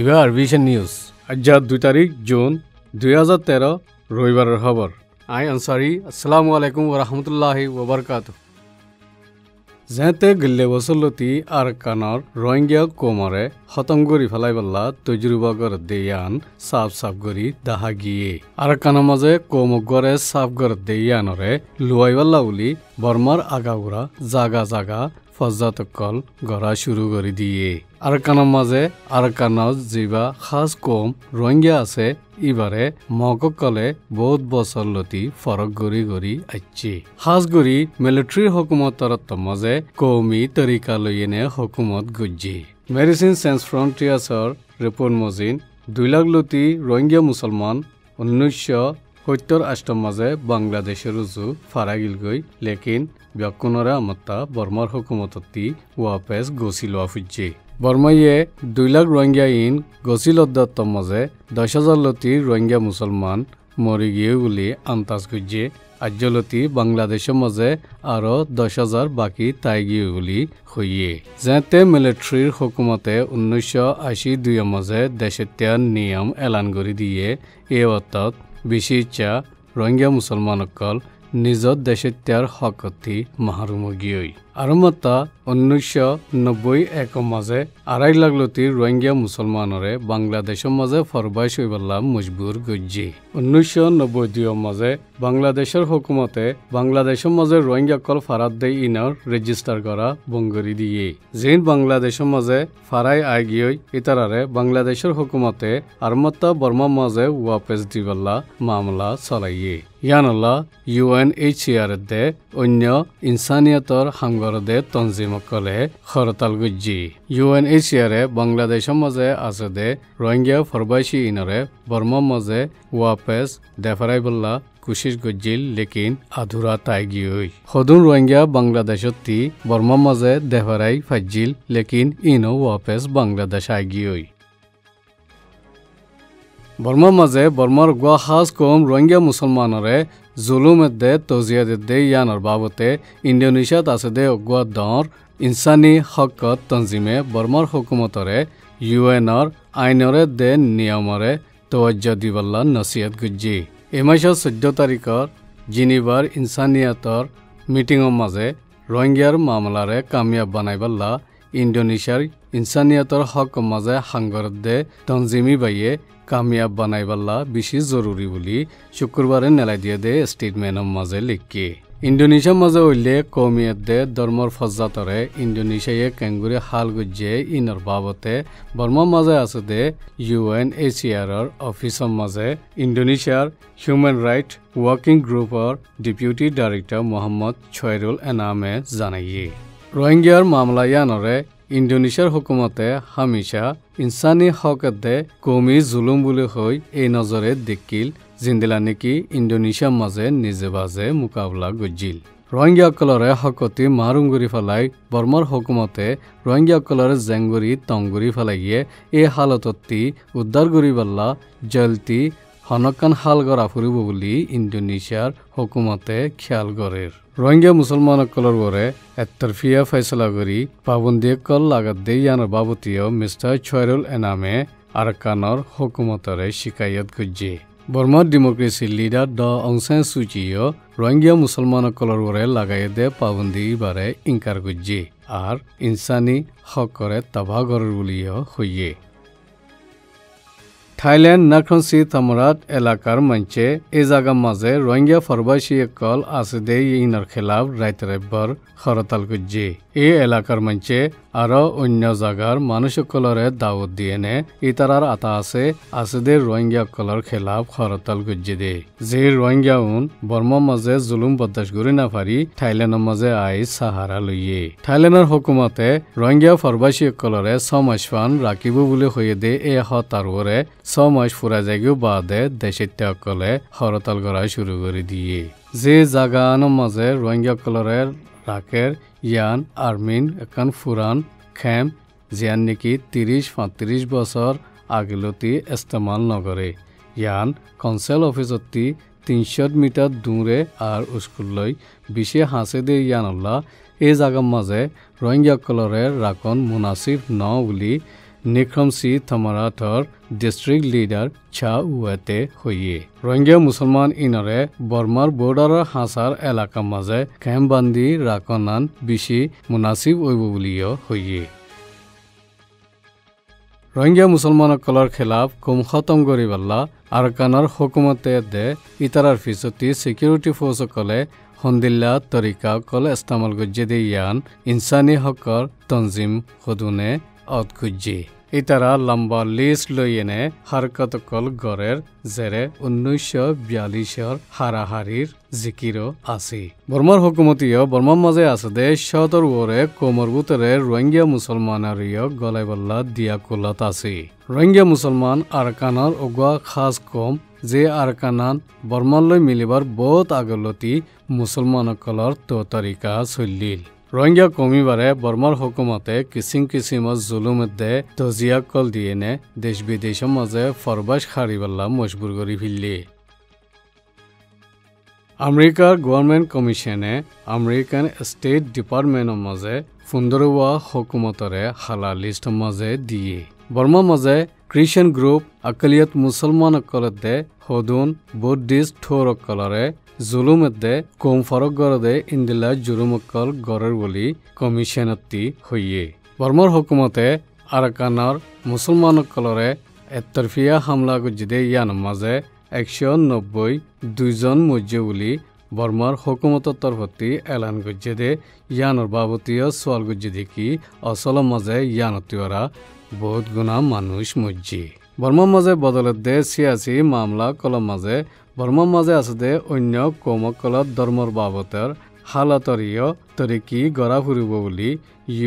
এবার vision news আজ 2 তারিখ জুন 2013 রবিবারের খবর আই আনসারি আসসালামু আলাইকুম ওয়া রাহমাতুল্লাহি ওয়া বারাকাতুহু যেতে গল্লে বসলতি আর কানর রোহিঙ্গা কোমরে খতম করি ফেলাইবল্লা তজরুবা কর দেয়ান সাফ করি দাহা গিয়ে আর কানৰ মাঝে কোমগৰে সাফ কৰ দেয়ানৰে লুয়াইবাল্লা উলি বৰ্মাৰ আগাউৰা জাগা ফজাতকল গড়া শুৰু কৰে দিয়ে আৰ কানৰ মাঝে আর কানত যিবা খাস কম রোহিঙ্গা আছে ইবারে মককলে বহুত বছর লতি ফরক গড়ি আইছে খাস গড়ি মিলিটারি হুকুমতর মাঝে কৌমি তরিকা লইনে হুকুমত গুজি মেডিসিন সেন্স ফ্রন্টিয়ার্সর রিপোর্ট মজিন 2 লাখ লতি রোহিঙ্গা মুসলমান 1978 মাঝে বাংলাদেশের রুজু ফারাগিল গই লেকিন ব্যাকুনরে আমত্তা বর্মার হুকুমততি ওয়াপেস গছিল ফুজে বর্মাইয়ে 2 লাখ রোহিঙ্গা ইন গছিলদ্দত মাঝে 10,000 লতি রোহিঙ্গা মুসলমান মরি গিয়ে বলে আন্তাজ গুজে আজ্জলতি বাংলাদেশের মাঝে আরো 10,000 বাকি তাই গিয়ে বলি হইয়ে যেতে মিলিটারির হুকুমতে 1982 মাঝে দেশের নিয়ম এলান করে দিয়ে এ অর্থাৎ বেশি ইচ্ছা রোহিঙ্গা মুসলমানসকল নিজর দেশের হকতি মাহরুমগিয়ই আর মতা 1991 মাঝে 2.5 লাখ লতি রোহিঙ্গা মুসলমানরে বাংলাদেশের মাঝে ফরবাইশ হইবাল্লা মজবুর গজ্জি 1992 মাঝে বাংলাদেশের হুকুমতে বাংলাদেশের মাঝে রোহিঙ্গা কল ফারাত দেই ইনর রেজিস্টার করা বঙ্গরি দিয়ে যেন বাংলাদেশের মাঝে ফারাই আইগিয়ই ইতারারে বাংলাদেশের হুকুমতে আর মতা বর্মা মাঝে ওয়াপেস দিবাল্লা মামলা চলাইয়ে ইয়ানল্লা UNHCR দে অন্য ইনসানিয়তর হামগরদে তনজিমকলে খরতাল গুজি UNHCR বাংলাদেশের মাঝে আছে দে রোহিঙ্গা ফরবাইশি ইনরে বর্মা মাঝে ওয়াপেস দেফারাইবল্লা কোশিশ গজিল লেকিন আধুরা তাইগিয়ই হদুন রোহিঙ্গা বাংলাদেশতি বর্মা মাঝে দেফারাই ফাজিল লেকিন ইনো ওয়াপেস বাংলাদেশ আইগিয়ই বর্মার মাঝে বর্মার গোয়া খাস কম রোহিঙ্গা মুসলমানরে জুলুম দে তজিয়া দে ইয়ানর বাবতে ইন্দোনেশিয়াত আছে দে গোয়া দর ইনসানি হকত তনজিমে বর্মার হুকুমতরে UNর আইনরে দে নিয়মরে তওয়াজ্জা দিবাল্লা নসিহত গুজি এই মাসের 14 তারিখর জিনিভার ইনসানিয়াতর মিটিংর মাঝে রোহিঙ্গার মামলারে কামিয়াব বানাইবাল্লা ইন্দোনেশিয়ার ইনসানিয়াতর হক মাঝে হাঙ্গর দে তনজিমি বাইয়ে কামিয়াব বানাইবাল্লা বেশি জরুরি বলি শুক্রবারে নেলাই দিয়ে দে স্টেটমেন্টর মাঝে লিখকে ইন্দোনেশিয়ার মাঝে হইলে কৌমিয়ত দে ধর্মর ফজাতরে ইন্দোনেশিয়ায় কেঙ্গুরি হাল গুজে ইনর বাবতে বর্মার মাঝে আছে দে UNHCR অফিসর মাঝে ইন্দোনেশিয়ার হিউম্যান রাইট ওয়ার্কিং গ্রুপর ডেপুটি ডাইরেক্টর মোহাম্মদ ছয়রুল এনামে জানাইয়ে রোহিঙ্গার মামলা ইয়ানরে ইন্দোনেশিয়ার হুকুমতে হামেশা ইনসানি হকত দে কৌমি জুলুম বুলি হই এই নজরে দেখিল জিন্দিলা নেকি ইন্দোনেশিয়ার মাঝে নিজে বাজে মোকাবলা গজিল রোহিঙ্গাসকলরে হকতি মারুম কৰি ফেলাই বৰ্মাৰ হুকুমতে ৰোহিঙ্গাসকলৰে জেংগুৰি টংগুৰি ফেলাইয়ে এই হালততি উদ্ধাৰ কৰিবাল্লা জলতি হনকান হাল গড়া ফুৰিব বুলি ইন্দোনেশিয়াৰ হুকুমতে খেয়াল কৰে ৰোহিঙ্গা মুসলমানসকলৰ গড়ে একতৰফিয়া ফয়সলা কৰি পাবন্দি কল লাগাত দে ইয়ানৰ বাবতীয় মিস্টাৰ ছয়ৰুল এনামে আৰকানৰ হুকুমতৰে শিকায়ত গুজে বৰ্মাৰ ডেমোক্ৰেসি লিডাৰ ড অং সান সু চিও ৰোহিঙ্গা মুসলমানসকলৰ গড়ে লাগাই দে পাবন্দি বাৰে ইনকাৰ গুজে আৰ ইনসানি হক কৰে তাবাহ গড়ৰ বুলিও হইয়ে থাইল্যান্ড নাখনসি তামরাত এলাকার মঞ্চে এ জায়গা মাঝে রোহিঙ্গা ফরবাইশি কল আছে দে ইনর খেলাফ রাইত রবিবার হরতাল গুজে এই এলাকার মঞ্চে আরো অন্য জায়গার মানুষসকলরে দাওয়াত দিয়ে নে ইতারার আতা আছে দে রোহিঙ্গা কলর খেলাফ হরতাল গুজে দে যে রোহিঙ্গা বর্মার মাঝে জুলুম বরদাস্ত করি না পারি থাইল্যান্ডের মাঝে আই সাহারা লইয়ে থাইল্যান্ডের হুকুমতে রোহিঙ্গা ফরবাইশি কলরে 6 মাস ফান রাখিব বলে হয়ে দে এ হতাররে 6 মাস ফুরা যাইগো বাদে দেশের কলে হরতাল করা শুরু করে দিয়ে যে জাগানোর মাঝে রোহিঙ্গা কলরে রাকের ইয়ান আর্মিন একান ফুরান ক্যাম্প জিয়ান নাকি 30-35 বছর আগলতি ইস্তেমাল নগরে ইয়ান কাউন্সিল অফিসতি 300 মিটার দূরে আর স্কুললৈ বিশে হাসে দে ইয়ানল্লা এই জাগার মাঝে রোহিঙ্গা কলরে রাখন মুনাসিব ন বুলি নিক্ৰমসি থামাৰাথৰ ডিষ্ট্ৰিক্ট লিডাৰ চা উৱাতে হয়ে রোহিঙ্গা মুসলমান ইনরে বর্মার বর্ডারের হাসার এলাকা মাঝে ক্যাম্প বান্ধি রাখনান বেশি মুনাসিব হইব বুলিও হয়ে রোহিঙ্গা মুসলমানসকলৰ খেলাফ কম খতম কৰিবল্লা আৰকানৰ হুকুমতে দে ইতাৰাৰ পিছতি সিকিউৰিটি ফোৰ্সকলে হন্দিল্লা তৰিকাসকল ইস্তেমাল গজ্জে দে ইয়ান ইনসানী হকৰ তঞ্জিম সদুনে অদগুজ্জি ইতাৰা লম্বা লিষ্ট লৈ এনে হাৰকতকল গড়েৰ জেৰে 1942 হাৰাহাৰিৰ জিকিৰো আছে বৰ্মাৰ হুকুমতীয় বৰ্মাৰ মাজে আছে দে শতৰ ওৰে কোমৰবুতৰে ৰোহিঙ্গা মুসলমানাৰিয় গলাইবল্লা দিয়া কুলত আছে ৰোহিঙ্গা মুসলমান আৰকানৰ অগুৱা খাস কম যে আৰকানান বৰ্মালৈ মিলিবাৰ বহুত আগলতি মুছলমানসকলৰ তৰিকা চলিল রোহিঙ্গা কমিবারে বর্মার হুকুমতে কিসিম জুলুমে তজিয়াকল দিয়ে নে দেশ বিদেশের মাঝে ফরবাস খারিবাল্লা মজবুর করি ফেললি আমেরিকার গভর্নমেন্ট কমিশনে আমেরিকান স্টেট ডিপার্টমেন্টের মাঝে 15 হুকুমতরে হালা লিস্ট মাঝে দিয়ে বর্মার মাঝে খ্রিস্টান গ্রুপ আকলিয়ত মুসলমান কলতে হদুন বুদ্ধিস্ট ঠোরকলরে জুলুমে কম ফরক গড়ে ইন্দিলা জুলুমকল গড়ের বলি কমিশনতি হইয়ে বর্মার হুকুমতে আৰাকানৰ মুসলমানসকলৰে একতৰফিয়া হামলা গুজিদে ইয়ান মাঝে 190 জন মজ্জে বলি বৰ্মাৰ হুকুমতৰ তৰফতি এলান গুজিদে ইয়ানৰ বাবতীয় সোয়াল গুজিদে কি অসল মাঝে ইয়ানতিওরা বহুত গুণা মানুষ মজ্জি বর্মার মাঝে বদলত দে সিয়াসি মামলা কলম মাঝে বর্মার মাঝে আছে দে অন্য কৌমকলত ধর্মর বাবতের হালাতরীয় তরিকি গড়া ফুরিব বুলি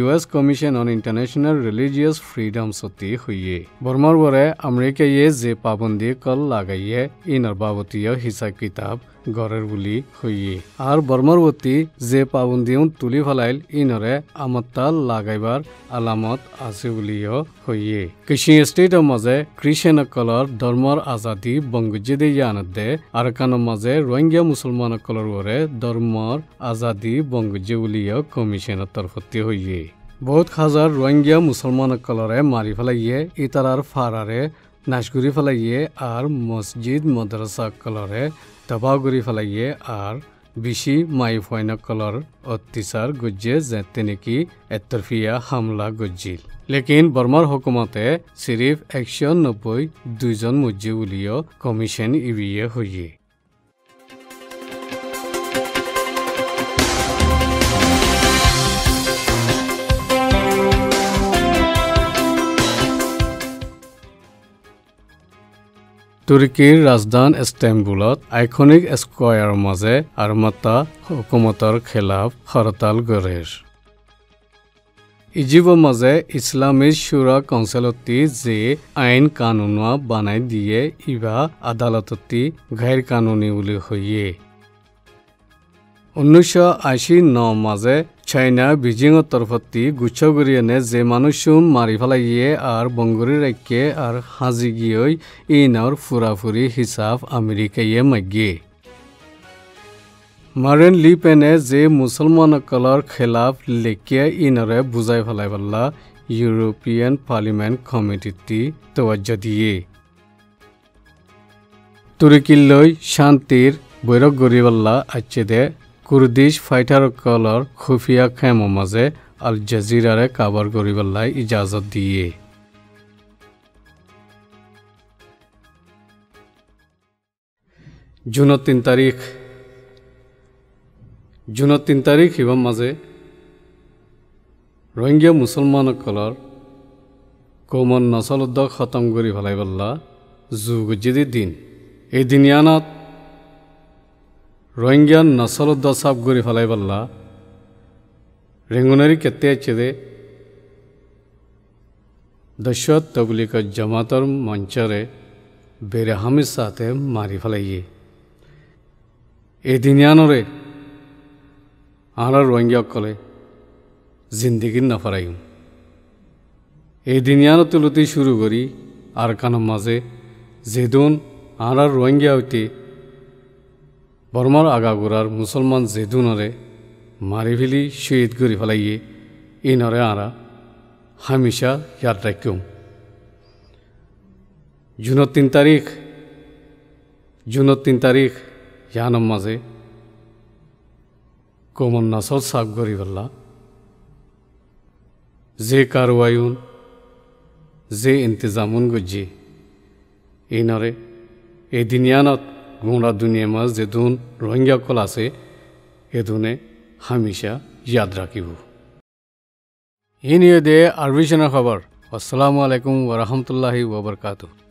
US commission on international religious freedom সতি হইয়ে বর্মার বরে আমেরিকায়ে যে পাবন্দি কল লাগাইয়ে ইনার বাবতীয় হিসাব কিতাব গড়ের বুলি হইয়ে আর বর্মার বতি যে পাবন্দিও তুলি ফেলাইল ইনরে আমত্তা লাগাইবার আলামত আছে বুলিও হইয়ে কিশি স্টেটের মাঝে খ্ৰিস্টানসকলৰ ধৰ্মৰ আজাদি বঙ্গুজ্জে দে ইয়ানত দে আৰকানেৰ মাঝে ৰোহিঙ্গা মুসলমানসকলৰ বরে ধর্মর আজাদি বঙ্গুজ্জে বুলিও কমিশনের তরফতি হইয়ে বহুত হাজার রোহিঙ্গা মুসলমানসকলরে মারি ফেলাইয়ে ইতারার ফারারে নাশগুড়ি ফেলাইয়ে আর মসজিদ মাদ্রাসাসকলরে তবাহ করি ফেলাইয়ে আর বেশি মাই ফয়নসকলৰ অত্যাচাৰ গজ্জে যেতে নাকি একতৰফিয়া হামলা গজ্জিল লেকিন বৰ্মাৰ হুকুমতে সিৰিফ 190 জন মজ্জে বুলিও কমিশন ইবিয়ে হইয়ে তুৰ্কীৰ ৰাজধানী ইস্তানবুলত আইকনিক স্কয়াৰৰ মাজে আৰমাতা হুকুমতৰ খেলাফ হৰতাল গড়েৰ ইজিবৰ মাজে ইছলামিক শুৰা কাউন্সিলতি যে আইন কানুনা বানাই দিয়ে ইবা আদালততি গাইৰ কানুনী বুলি হইয়ে 1989 মাঝে চাইনা বেজিংৰ তরফতি গুচ্ছগরিয়ানে যে মানুষুন মারি ফেলাইয়ে আর বঙ্গরি রাখে আর হাজি গিয়ে ইনার ফুরাফুরি হিসাব আমেরিকায়ে মাগিয়ে মারেন লি পেনে যে মুসলমানসকলৰ খেলাফ লেখিয়া ইনৰে বুঝাই ফেলাই পাল্লা ইউৰোপিয়ান পাৰ্লিমেন্ট কমিটিটি তওয়াজ্জা দিয়ে তুৰ্কিলৈ শান্তিৰ বৈৰক গৰিবাল্লা আছে দে কুৰ্দিশ ফাইটাৰসকলৰ খুফিয়া খেমৰ মাজে আল জাজিৰাৰে কাভাৰ কৰিবলাই ইজাজত দিয়ে জুনৰ 3 তাৰিখ হিবৰ মাজে ৰোহিঙ্গা মুসলমানসকলৰ কৌমন নচলদ খতম কৰি ফেলাইবল্লা যুগজিদি দিন এই দিনিয়ানত রোহিঙ্গা নচলদ সাফ করে ফেলাইবল্লা রেঙ্গুনারি কেতে আছে দে দশত তবলিক জামাতর মঞ্চরে বেরেহামির সাথে মারি ফেলাইয়ে এই দিনিয়ানরে আর রোহিঙ্গা কলে জিন্দিগি নফরাইম এই দিনিয়ানো তুলতে শুরু করি আর কানের মাঝে যেদুন আর রোহিঙ্গা হইতে বর্মার আগাগোড়ার মুসলমান যেদুনরে মারি ফেলি শহীদ করে ফেলাইয়ে ইনরে আরা হামেশা ইয়াদ রাখুম জুনৰ 3 তাৰিখ ইয়ানৰ মাজে কমন নাচত চাপ গৰি গল্লা যে কারওয়ায়ুন যে ইন্তজামুন গজ্জি এইনরে এই দিনিয়ানত গোমরা দুনিয়া মাঝ যে দুন রোহিঙ্গা কল আছে এদুনে হামেশা ইয়াদ রাখিব এই নিয়ে দে আরবিশনের খবর আসসালামু আলাইকুম ওয়া রাহমাতুল্লাহি ওয়া বারাকাতুহু